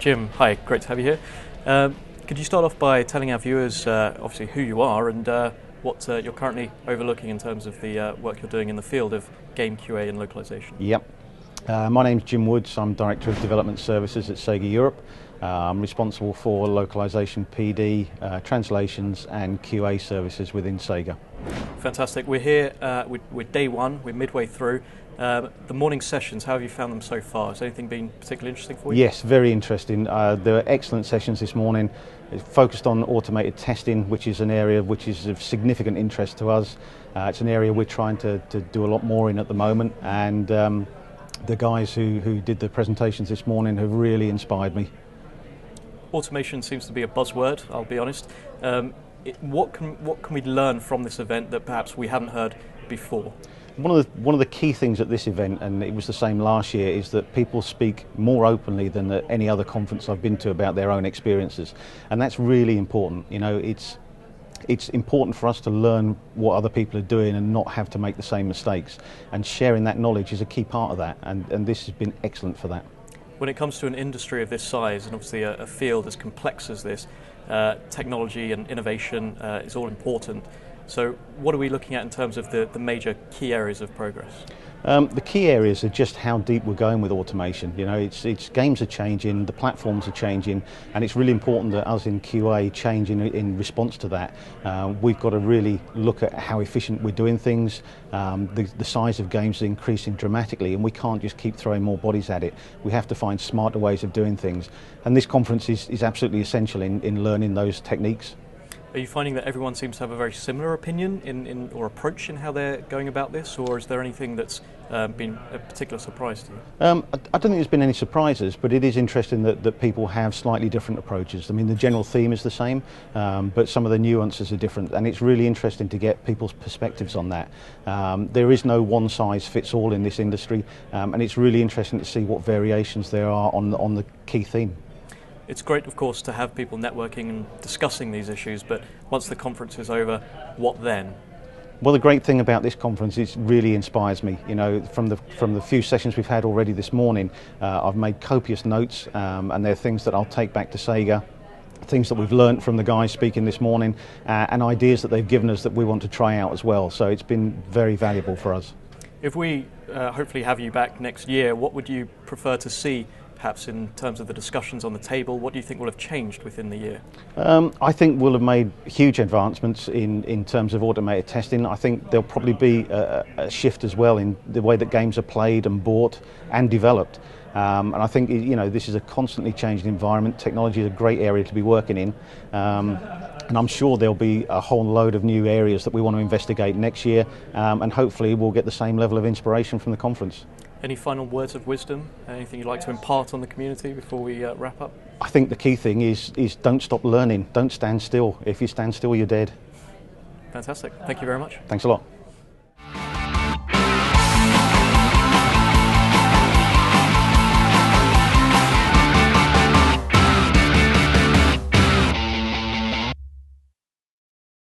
Jim, hi, great to have you here. Could you start off by telling our viewers obviously who you are and what you're currently overlooking in terms of the work you're doing in the field of Game QA and Localisation? Yep. My name's Jim Woods. I'm Director of Development Services at Sega Europe. I'm responsible for localization, PD, translations and QA services within Sega. Fantastic. We're here, we're day one, we're midway through. The morning sessions, how have you found them so far? Has anything been particularly interesting for you? Yes, very interesting. There were excellent sessions this morning. It's focused on automated testing, which is an area which is of significant interest to us. It's an area we're trying to do a lot more in at the moment, and the guys who did the presentations this morning have really inspired me. Automation seems to be a buzzword, I'll be honest. What can we learn from this event that perhaps we haven't heard before? One of the key things at this event, and it was the same last year, is that people speak more openly than at any other conference I've been to about their own experiences, and that's really important. You know, it's important for us to learn what other people are doing and not have to make the same mistakes, and sharing that knowledge is a key part of that, and this has been excellent for that. When it comes to an industry of this size, and obviously a field as complex as this, technology and innovation is all important. So what are we looking at in terms of the major key areas of progress? The key areas are just how deep we're going with automation. You know, it's games are changing, the platforms are changing, and it's really important that us in QA change in response to that. We've got to really look at how efficient we're doing things. The size of games is increasing dramatically, and we can't just keep throwing more bodies at it. We have to find smarter ways of doing things, and this conference is absolutely essential in learning those techniques. Are you finding that everyone seems to have a very similar opinion or approach in how they're going about this, or is there anything that's been a particular surprise to you? I don't think there's been any surprises, but it is interesting that people have slightly different approaches. I mean, the general theme is the same, but some of the nuances are different, and it's really interesting to get people's perspectives on that. There is no one size fits all in this industry, and it's really interesting to see what variations there are on the key theme. It's great, of course, to have people networking and discussing these issues, but once the conference is over, what then? Well, the great thing about this conference is it really inspires me. You know, from the few sessions we've had already this morning, I've made copious notes, and they're things that I'll take back to Sega, things that we've learnt from the guys speaking this morning, and ideas that they've given us that we want to try out as well. So it's been very valuable for us. If we hopefully have you back next year, what would you prefer to see? Perhaps in terms of the discussions on the table, what do you think will have changed within the year? I think we'll have made huge advancements in terms of automated testing. I think there'll probably be a shift as well in the way that games are played and bought and developed. And I think, you know, this is a constantly changing environment. Technology is a great area to be working in. And I'm sure there'll be a whole load of new areas that we want to investigate next year, and hopefully we'll get the same level of inspiration from the conference. Any final words of wisdom? Anything you'd like to impart on the community before we wrap up? I think the key thing is don't stop learning. Don't stand still. If you stand still, you're dead. Fantastic. Thank you very much. Thanks a lot.